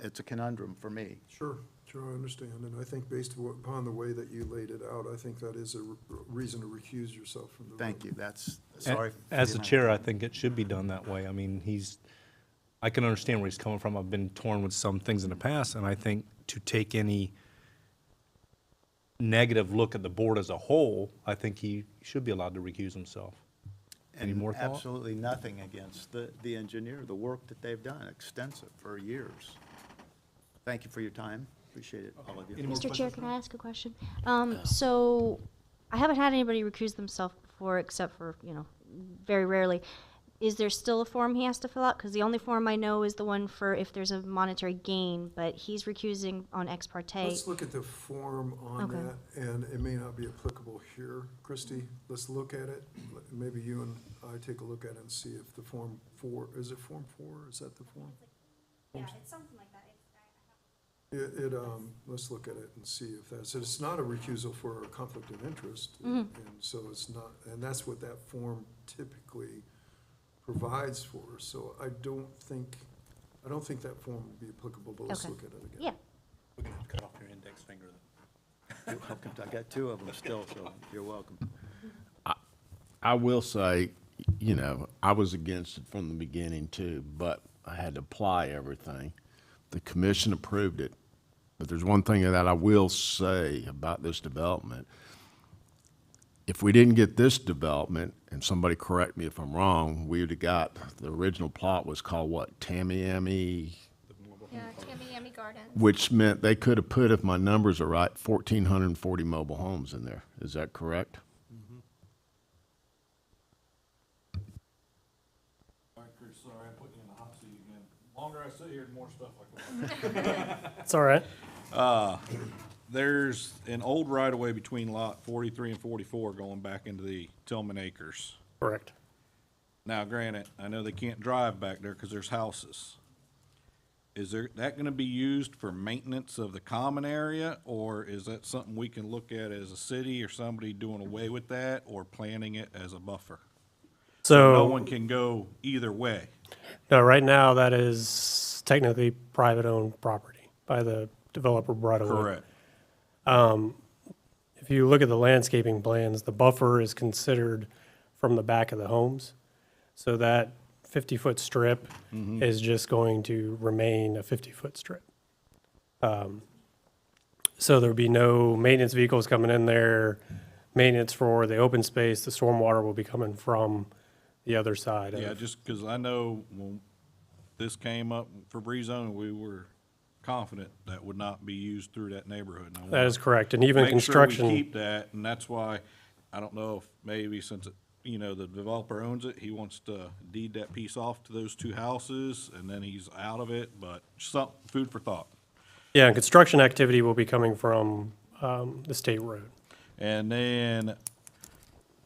it's a conundrum for me. Sure, I understand, and I think based upon the way that you laid it out, I think that is a reason to recuse yourself from the vote. Thank you, that's, sorry. for As the being- chair, I think it should be done that way. I mean, I can understand where he's coming from. I've been torn with some things in the past, and I think to take any negative look at the board as a whole, I think he should be allowed to recuse himself. Any And more thought? absolutely nothing against the engineer, the work that they've done, extensive for years. Thank you for your time, appreciate it, all of you. Mr. Chair, can I ask a question? So, I haven't had anybody recuse themselves before, except for, very rarely. Is there still a form he has to fill out? Because the only form I know is the one for if there's a monetary gain, but he's recusing on ex parte. Let's look at the form on Okay. that, and it may not be applicable here. Christie, let's look at it. Maybe you and I take a look at it and see if the Form 4, is it Form 4? Is that the form? Yeah, it's something like that. Let's look at it and see if that's, it's not a recusal for a conflict of interest. Mm-hmm. And so it's not, and that's what that form typically provides for. So I don't think that form would be applicable, but let's Okay. look at it again. Yeah. We're gonna have to cut off your index finger then. You're welcome. I got two of them still, so you're welcome. I will say, I was against it from the beginning too, but I had to apply everything. The commission approved it, but there's one thing that I will say about this development. If we didn't get this development, and somebody correct me if I'm wrong, we would have got, the original plot was called what, Tamiami? Yeah, Tamiami Gardens. Which meant they could have put, if my numbers are right, 1,440 mobile homes in there. Is that correct? All right, Chris, sorry, I put you in the hot seat again. Longer I sit here, the more stuff I It's all right. There's an old right-of-way between lot 43 and 44 going back into the Tillman Acres. Correct. Now, granted, I know they can't drive back there because there's houses. Is that gonna be used for maintenance of the common area, or is that something we can look at as a city or somebody doing away with that, or planning it as a buffer? No So, one can go either way. no, right now, that is technically private-owned property by the developer right away. Correct. If you look at the landscaping plans, the buffer is considered from the back of the homes. So that 50-foot strip is just going to remain a 50-foot strip. So there'll be no maintenance vehicles coming in there. Maintenance for the open space, the stormwater will be coming from the other side. Yeah, just because I know when this came up for rezone, we were confident that would not be used through that neighborhood. And I That is wanna correct, and even make construction. sure we keep that, and that's why, I don't know if maybe since, the developer owns it, he wants to deed that piece off to those two houses, and then he's out of it, but food for thought. Yeah, and construction activity will be coming from the state road. And then,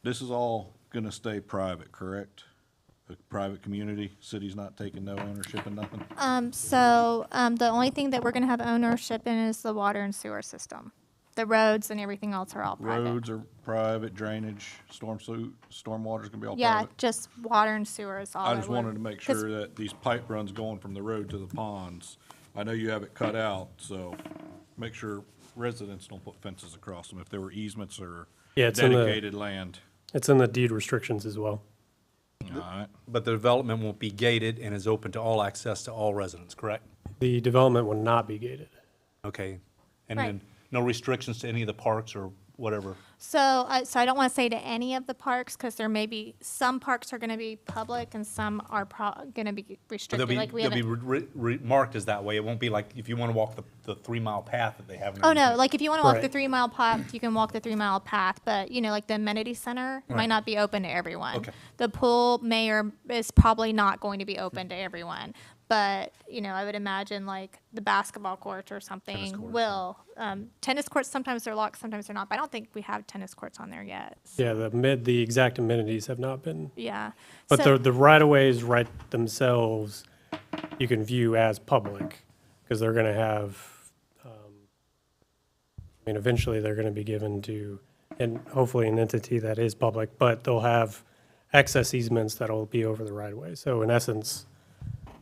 this is all gonna stay private, correct? A private community, city's not taking no ownership in nothing? The only thing that we're gonna have ownership in is the water and sewer system. The roads and everything else are all private. Roads are private, drainage, stormwater's gonna be all Yeah, private? just water and sewer is all. I that just we're- wanted to make 'cause- sure that these pipe runs going from the road to the ponds, I know you have it cut out, so make sure residents don't put fences across them if there were easements or Yeah, it's in the- dedicated land. It's in the deed restrictions as well. All right, But the development won't be gated and is open to all access to all residents, correct? The development will not be gated. Okay. And Right. then no restrictions to any of the parks or whatever? So I don't want to say to any of the parks, because there may be, some parks are going to be public and some are going to be They'll restricted, be, like we they'll be haven't. marked as that way. It won't be like if you want to walk the 3-mile path that they have. in Oh, no, Edmonton. like if you want to walk the Right. 3-mile path, you can walk the 3-mile path, but like the amenity center might Right. not be open to everyone. Okay. The pool is probably not going to be open to everyone, but, I would imagine like the basketball courts or something will. Tennis courts, sometimes they're locked, sometimes they're not, but I don't think we have tennis courts on there yet. Yeah, the exact amenities have not been, Yeah. but So- the right-of-ways right themselves, you can view as public, because they're gonna have, eventually they're gonna be given to and hopefully an entity that is public, but they'll have access easements that'll be over the right of way. So in essence,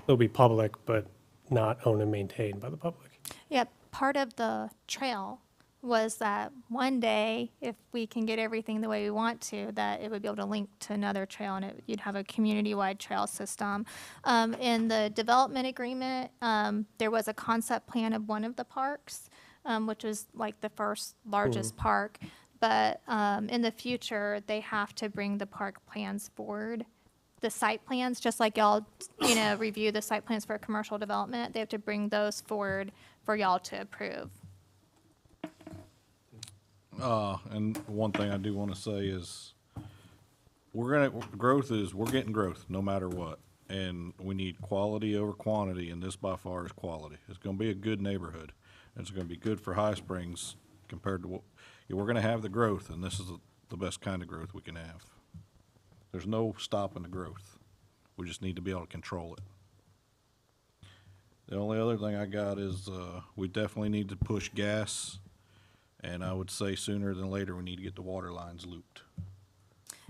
they'll be public, but not owned and maintained by the public. Yeah, part of the trail was that one day, if we can get everything the way we want to, that it would be able to link to another trail and you'd have a community-wide trail system. In the development agreement, there was a concept plan of one of the parks, which was like the first largest park. But in the future, they have to bring the park plans forward. The site plans, just like y'all, review the site plans for commercial development, they have to bring those forward for y'all to approve. And one thing I do want to say is, we're getting growth no matter what. And we need quality over quantity, and this by far is quality. It's gonna be a good neighborhood. It's gonna be good for High Springs compared to what, we're gonna have the growth, and this is the best kind of growth we can have. There's no stopping the growth. We just need to be able to control it. The only other thing I got is, we definitely need to push gas. And I would say sooner than later, we need to get the water lines looped.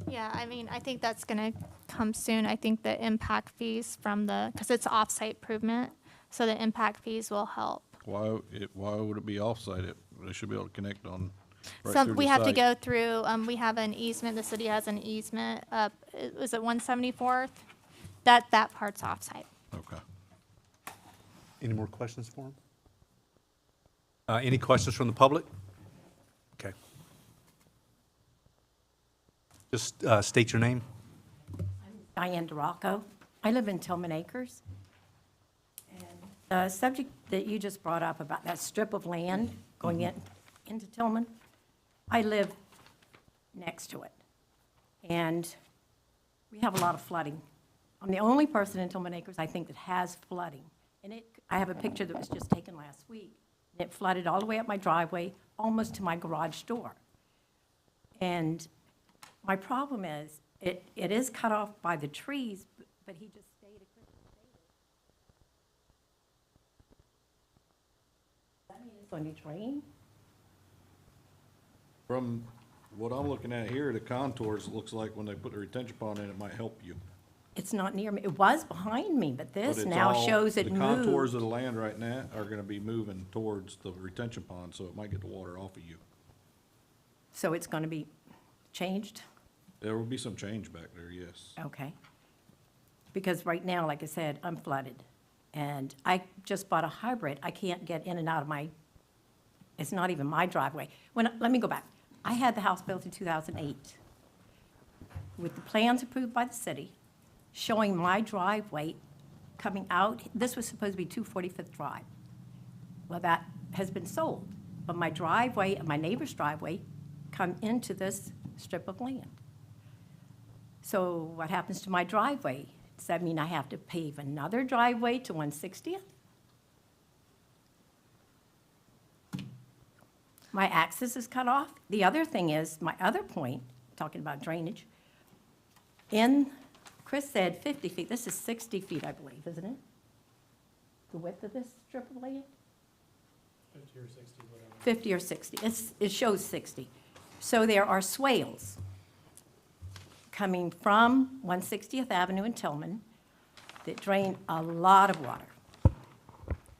Yeah, I mean, I think that's gonna come soon. I think the impact fees from because it's off-site improvement, so the impact fees will help. Why would it be offsite? They should be able to connect on right So through we the have to site. go through, we have an easement, the city has an easement up, was it 174th? That part's off-site. Okay. Any more questions for him? Any questions from the public? Okay. Just state your name. Diane DeRocco. I live in Tillman Acres. And the subject that you just brought up about that strip of land going into Tillman, I live next to it. And we have a lot of flooding. I'm the only person in Tillman Acres, I think, that has flooding. And I have a picture that was just taken last week. And it flooded all the way up my driveway, almost to my garage door. And my problem is, it is cut off by the trees, but he just stated, Christian stated. Does that mean it's going to be drained? From what I'm looking at here, the contours, it looks like when they put the retention pond in, it might help you. It's not near me. It was behind me, but But this it's now all- shows it The contours moved. of the land right now are gonna be moving towards the retention pond, so it might get the water off of you. So it's going to be changed? There will be some change back there, yes. Okay. Because right now, like I said, I'm flooded. And I just bought a hybrid. I can't get in and out of it's not even my driveway. Let me go back. I had the house built in 2008 with the plans approved by the city, showing my driveway coming out. This was supposed to be 245th Drive. Well, that has been sold. But my driveway and my neighbor's driveway come into this strip of land. So what happens to my driveway? Does that mean I have to pave another driveway to 160th? My access is cut off. The other thing is, my other point, talking about drainage, Chris said 50 feet, this is 60 feet, I believe, isn't it? The width of this strip of land? 50 or 60, whatever. 50 or 60, it shows 60. So there are swales coming from 160th Avenue in Tillman that drain a lot of water.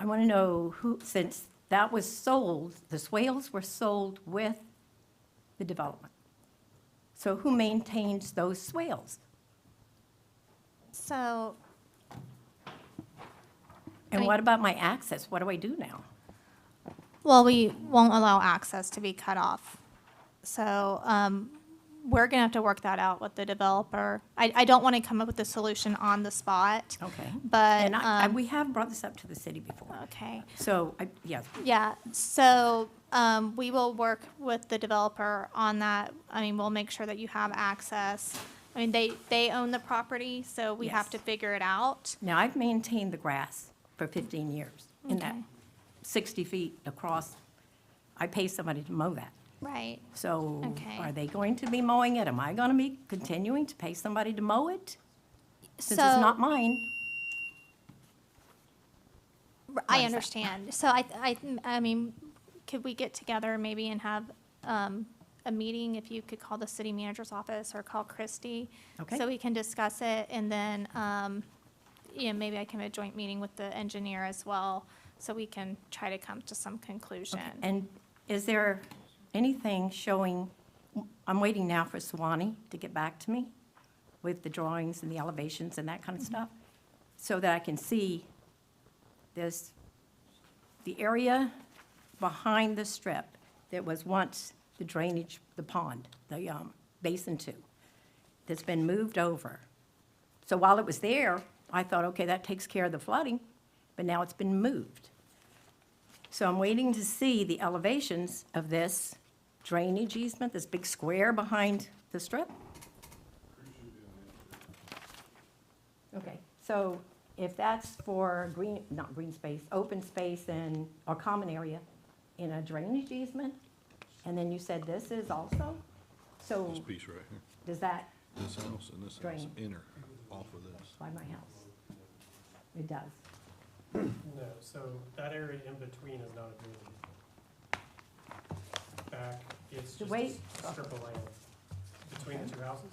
I want to know who, since that was sold, the swales were sold with the development. So who maintains those swales? So, And what about my access? What do I do now? well, we won't allow access to be cut off. So, we're gonna have to work that out with the developer. I don't want to come up with a solution on the spot. Okay. But, And we have brought this up to the city before. okay. So, yes, Yeah, so, we will work with the developer on that. I mean, we'll make sure that you have access. I mean, they own the property, so we have Yes. to figure it out. now I've maintained the grass for 15 years in that Okay. 60 feet across. I pay somebody to mow that. Right. So Okay. are they going to be mowing it? Am I going to be continuing to pay somebody to mow it? Since it's So- not mine. I Why is that? understand. So I mean, could we get together maybe and have, a meeting, if you could call the city manager's office or call Christie. Okay. So we can discuss it, and then, maybe I can have a joint meeting with the engineer as well, so we can try to come to some conclusion. And is there anything showing, I'm waiting now for Swanee to get back to me with the drawings and the elevations and that kind of stuff, so that I can see this, the area behind the strip that was once the drainage, the pond, the basin two, that's been moved over. So while it was there, I thought, okay, that takes care of the flooding, but now it's been moved. So I'm waiting to see the elevations of this drainage easement, this big square behind the strip. Okay, so if that's for green, not green space, open space and, or common area in a drainage easement, and then you said this is also, so This piece right here, does that this house and this house, Drain. enter off of this. by my house? It does. No, so that area in between is not a drainage. Back, it's The just way- a strip of land between the two houses.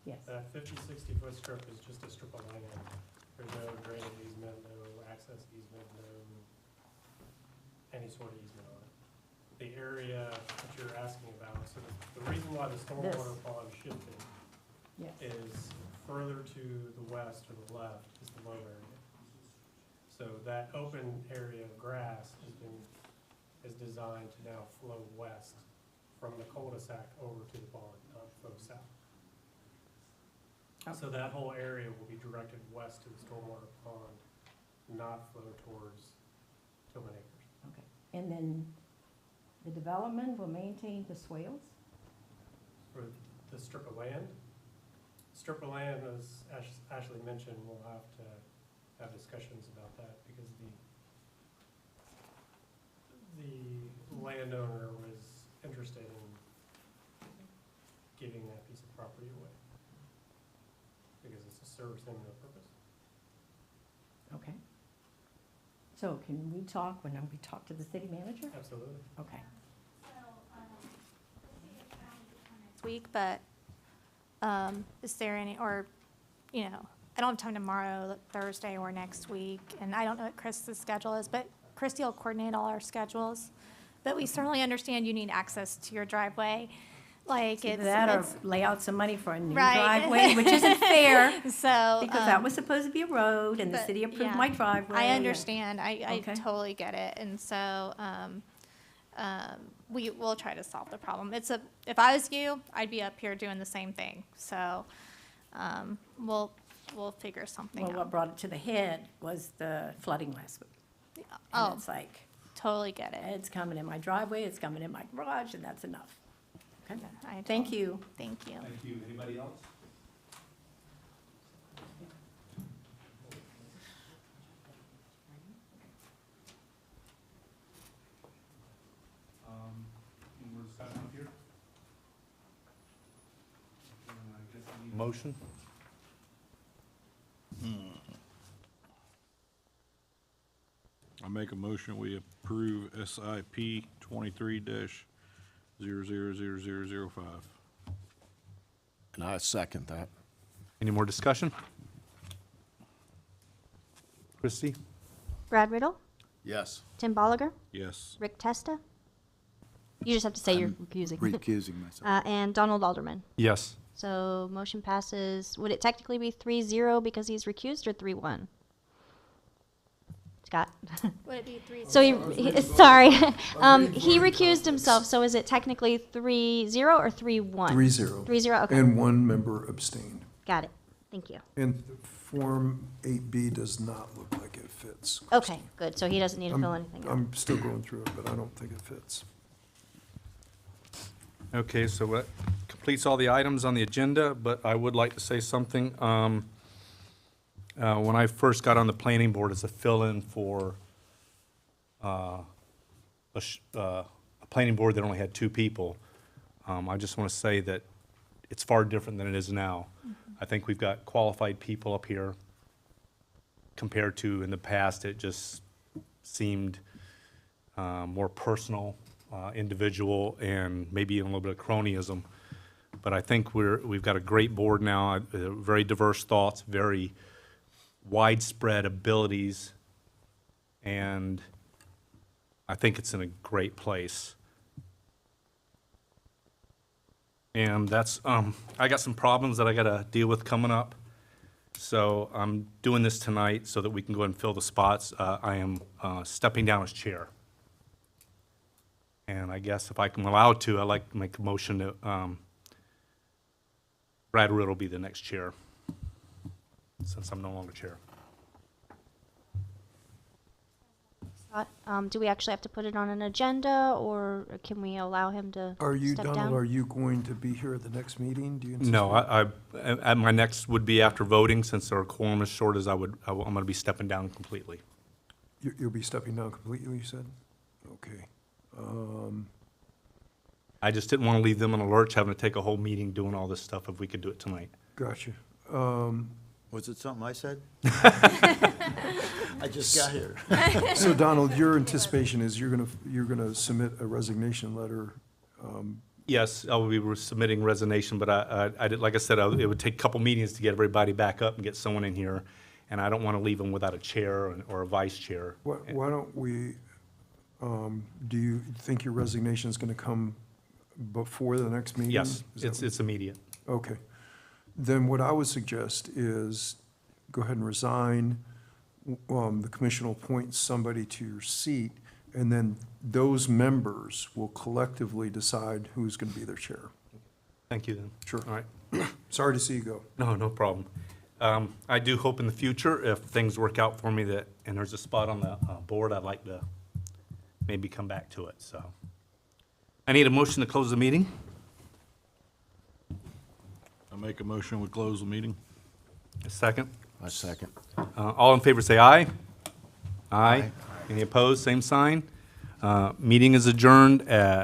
Yes. That 50, 60-foot strip is just a strip of land. There's no drainage easement, no access easement, no any sort of easement on it. The area that you're asking about, so the reason why the stormwater pond shifted Yes. is further to the west or the left is the low area. So that open area of grass is designed to now flow west from the cul-de-sac over to the pond, not flow south. So that whole area will be directed west to the stormwater pond, not flow towards Tillman Acres. Okay, and then the development will maintain the swales? For the strip of land, as Ashley mentioned, we'll have to have discussions about that because the landowner was interested in giving that piece of property away because it's a servicing no purpose. Okay. So can we talk when we talk to the city manager? Absolutely. Okay. Next week, but, is there any, or, I don't have time tomorrow, Thursday or next week, and I don't know what Chris's schedule is, but Christie will coordinate all our schedules. But we certainly understand you need access to your driveway, like Either it's. that or it's- lay out some money for a new Right. driveway, which isn't fair, So. because that was supposed to be a road, and the but, city approved yeah, my driveway. I and- understand, I Okay. totally get it, and so, we will try to solve the problem. If I was you, I'd be up here doing the same thing, so, we'll figure something Well, what out. brought it to the head was the flooding last week. Oh, And it's like, totally get it. it's coming in my driveway, it's coming in my garage, and that's enough. Okay? I Thank totally- you. Thank you. Thank you. Anybody else? Any more discussion up here? Motion? I make a motion, we approve SIP 23-000005. And I second that. Any more discussion? Christie? Brad Riddle, Yes. Tim Bolliger, Yes. Rick Testa. You just have to say you're recusing. Recusing myself. And Donald Alderman. Yes. So motion passes, would it technically be 3-0 because he's recused or 3-1? Scott? Would it be 3? So sorry, he recused himself, so is it technically 3-0 or 3-1? 3-0. 3-0, okay, And one member abstained. got it, thank you. And Form 8B does not look like it fits. Okay, good, so he doesn't need to fill I'm- anything out. I'm still going through it, but I don't think it fits. Okay, so that completes all the items on the agenda, but I would like to say something. When I first got on the planning board as a fill-in for a planning board that only had 2 people, I just want to say that it's far different than it is now. I think we've got qualified people up here compared to in the past. It just seemed more personal individual and maybe a little bit of cronyism. But I think we've got a great board now, very diverse thoughts, very widespread abilities, and I think it's in a great place. And that's, I got some problems that I gotta deal with coming up. So I'm doing this tonight so that we can go ahead and fill the spots. I am stepping down as chair. And I guess if I'm allowed to, I'd like to make a motion that Brad Riddle be the next chair, since I'm no longer chair. Scott, do we actually have to put it on an agenda, or can we allow him to Are you, step Donald, down? are you going to be here at the next meeting? Do you anticipate? No, at my next would be after voting, since our quorum is short, as I'm gonna be stepping down completely. You'll be stepping down completely, you said? Okay. I just didn't want to leave them in a lurch, having to take a whole meeting doing all this stuff, if we could do it tonight. Gotcha. Was it something I said? I just got here. So Donald, your anticipation is you're gonna submit a resignation letter. Yes, I will be submitting resignation, but I did, like I said, it would take a couple meetings to get everybody back up and get someone in here, and I don't want to leave them without a chair or a vice chair. Why don't we, do you think your resignation is gonna come before the next meeting? Yes, Is that it's immediate. Okay. Then what I would suggest is go ahead and resign. The commission will appoint somebody to your seat, and then those members will collectively decide who's going to be their chair. Thank you then. Sure. All right. Sorry to see you go. No problem. I do hope in the future, if things work out for me, that, and there's a spot on the board, I'd like to maybe come back to it, so. I need a motion to close the meeting. I make a motion, we close the meeting. A second. I second. All in favor, say aye. Aye. Any opposed, same sign. Meeting is adjourned at